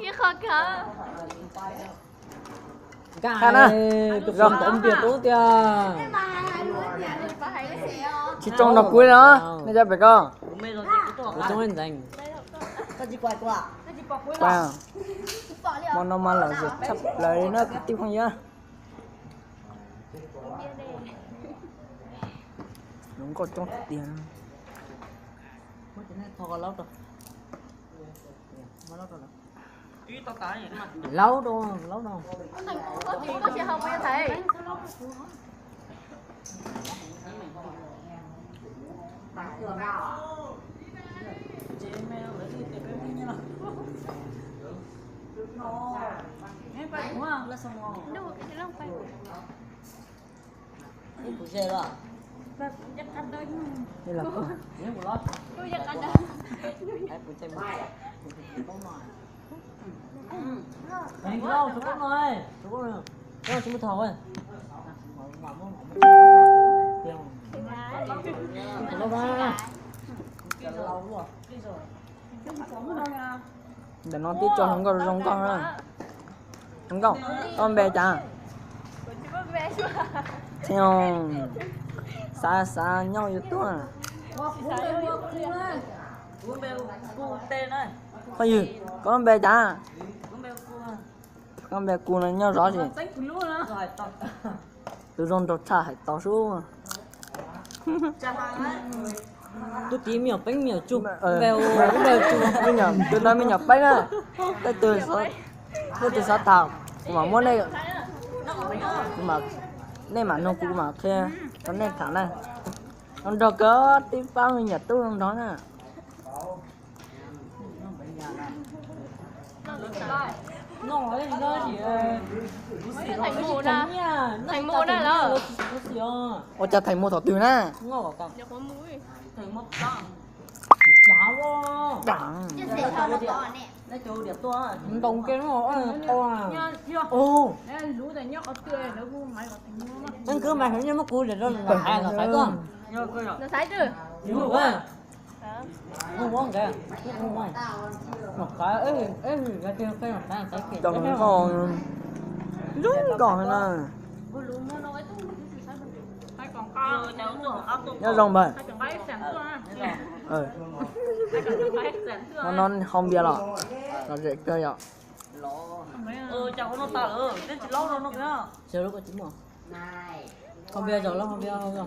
Kia khó cả. Cái này chụp xong tôm tiệt tốt tiệt. chỉ trong đọc cuối đó nên ra phải có Trong anh dành. wow món nó mà là giật sắp lại nó tiếp không nhá đúng có trong tiền Lâu đâu. Có chị không biết thầy. Đâu cái lông phải. đây là Tôi giật anh đó. Anh lâu chú Cúc ơi. Chú Cúc ơi. Chú Cúc thầu ơi. Lâu ra. để nó tiếp cho không có rong con nữa không có con bé chả theo xa xa nhau như tôi à có gì con bé chả con bé cu này nhau rõ gì từ rong đột xa hay tao số Tôi chỉ miểu bánh miểu chụp. bèo mình nhở từ đó mình nhở bánh á từ sáu tàu mà muốn đây mà đây mà nó cũng mà kia nó nên thẳng này nó đâu có tiếp bao mình nhật tôi không đó nè Nói nó chỉ Thành mù nè. Thành mù nè đó. ôi cha thành mua thỏ từ nè Ngỏ cả. Giật có mũi. Thành một đằng. Đảo vô. đẳng Nó chú đẹp to à. Đồng cái nó to à. Ồ. Anh cứ mày thấy như mắc cua để đó là hai là phải con. Nó sái chứ. Đúng rồi. Không muốn kìa. Không muốn. Một cái ấy cái kia cái mặt này cái kia. chồng còn đúng còn nè nhớ rong bền nó không bia lọ nó dễ chơi ạ Chẳng có nó tả thế chỉ lâu đâu nó kìa. Giờ lúc có chín mà. Không bia giờ lâu không bia không rồi.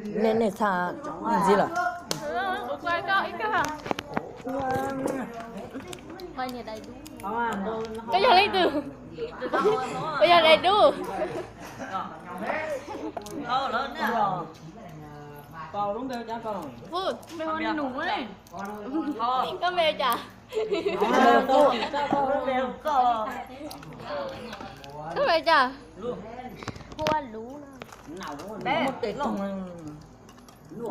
nên này xa gì là Quay có ít cái hả? Quay nhà đầy đủ. Cái giờ lấy từ. Bây giờ đầy đủ. Lớn nè. Vào đúng bèo chả vào. Vâng, mày con nủ đấy. Con mẹ chả. Con mẹ chả. Hoa lú. một tết trong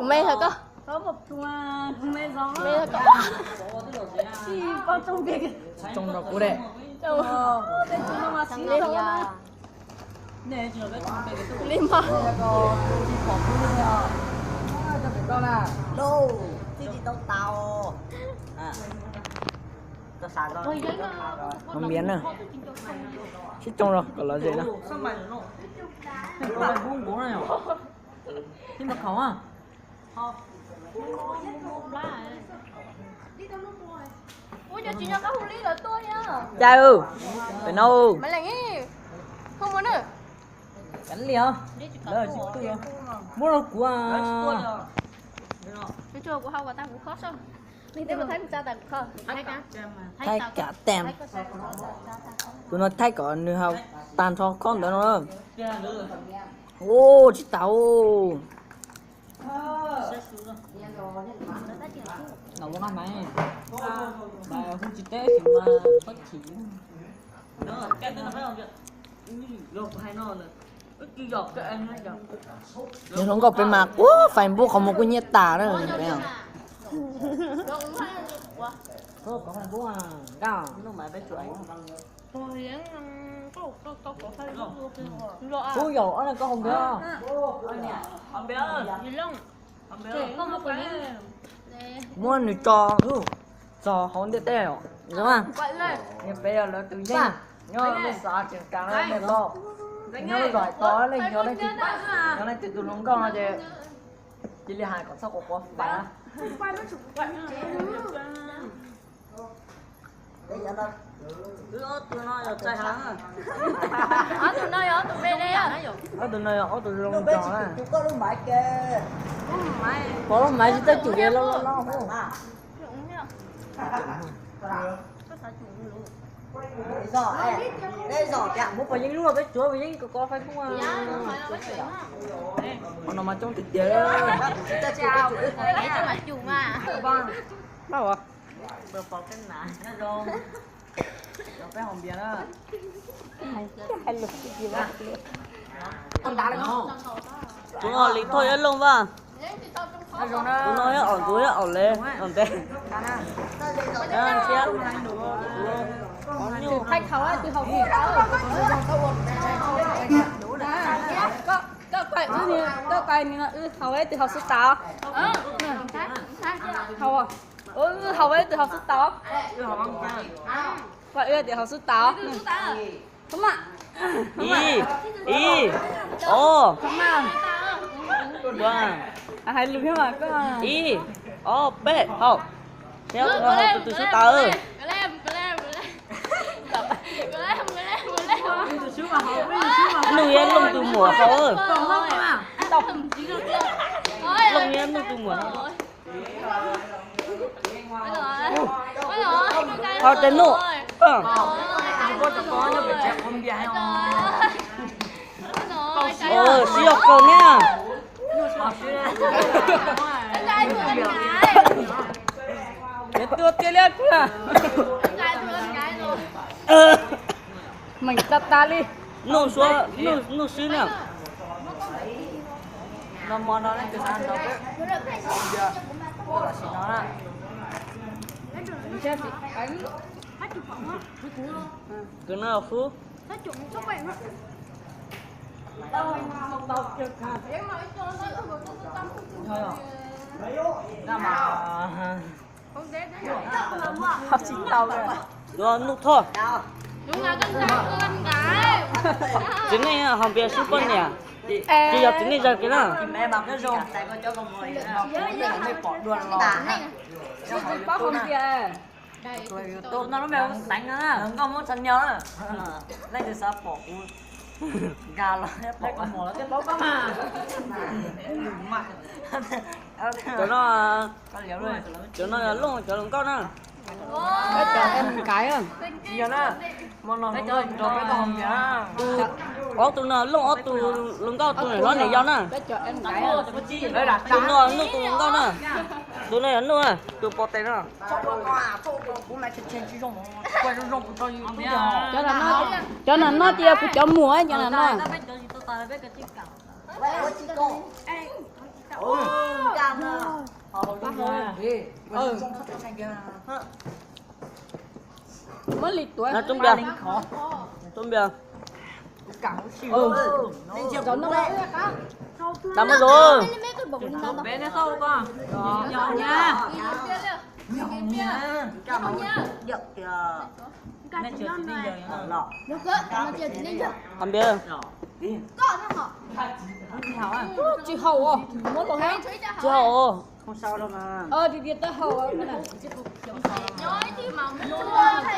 Mẹ thật có. Có một mê gió. Mẹ thật có. Con trong việc trong đó cô đẹp đây chúng nó mà xí thôi. Nè chỉ là cái Lim mà. con à đâu thì đi đâu tàu à có sàn rồi không biến nè chứ trong đó còn là gì nữa sao mày nó mày buông bố này hả nhưng mà khó à Ủa giờ chị nhỏ có hôn lý là tôi nha. trai ư phải nâu Mày là nghe. Không muốn nữa. cắn liền đó chị tôi à mua đâu của à Cái chùa của hao và ta cũng khó sao. Nên mà thấy mình sao ta cũng khó. thay cả tem tụi nó thay cả nửa hào tàn cho con đó nó ô chị tao ngầu quá mày bà không chỉ té thì mà bất chỉ nó cái nó phải không vậy lột hai non rồi cái giọt cái anh nó giọt nhưng không có phải mặc phải bố không một cái nhiệt tả nữa phải không có phải bố à cao nó mày bé chuột bố dầu ở đây có không biết không Gì lông. Không một cái mua nửa trò trò không được tè rồi đúng không Quậy lên. nhưng bây giờ là tự nhiên nhớ nó xả chuyện càng lên để to nhớ giỏi to lên nhớ lên từ từ lông con chứ chỉ là hai con sóc của con phải tụi nó ở trái hàng à. Ở tụi nơi ở tụi bên đây à. ở từ nơi ở từ lông tròn á Chúng có luôn bãi kê. có lúc mấy tới chủ kia lo không Đây giỏ kẹo muốn phải dính luôn với chúa phải dính có phải không nó mà trong thịt dê Chào. Đấy cho mà chủ mà. đâu à bờ phò cái nã nó rồi. Nó phải hồng bia đó. hay lục gì đó Con đá nó. Chúng nó lính thôi hết luôn vào. Chúng nó hết ổn túi hết ổn lên ổn tên. Đang chết. Khách khẩu ấy từ học có quay mình học ấy từ học số 8 học à học ấy từ học số 8 vậy từ học số 8 không ạ Y ô không ạ vâng hay lưu thêm mà có Y ô B học theo từ số 8 lùng yên lùng từ mùa không lùng yên lùng từ mùa họ tên nụ có như bị chết không bia hay siêu học cầu nha để tua tiền lên à mình ta đi nụ số nụ xí nè nó món nó lên từ ăn đâu biết giờ là xin nó là cứ nào phú thôi rồi ra mà học sinh tàu rồi rồi nụ thôi Đúng là con gái. chính này học bia super nè chị giờ chính này giờ cái nào thì mẹ bằng cái rồng tại con cho con mồi mới bỏ đuôi lò có không kìa rồi tôi nó mèo đánh nó nè con muốn săn nhau nè lấy từ sao bỏ gà là bỏ con mồi nó tiếp bóng có mà cho nó con liều rồi cho nó luôn cho nó con nè cái chờ em cái à giờ nè món nó rồi cái con kìa có tụi nó luôn ở tụi lưng cao tụi này nó này do nè cái chờ em cái à đây là tụi nó nước tụi lưng cao nè tụi này ăn luôn à tụi bò tê nè cho nó chia của cho mùa ấy cho nó mới lịch tuổi là trong bia trong bia cho nó làm mất rồi bé nó sâu con nhỏ nha giật kìa nên chưa thì đi giờ lọ làm bia chị hầu à muốn một hết chưa hổ không sao đâu mà thì việc ta hầu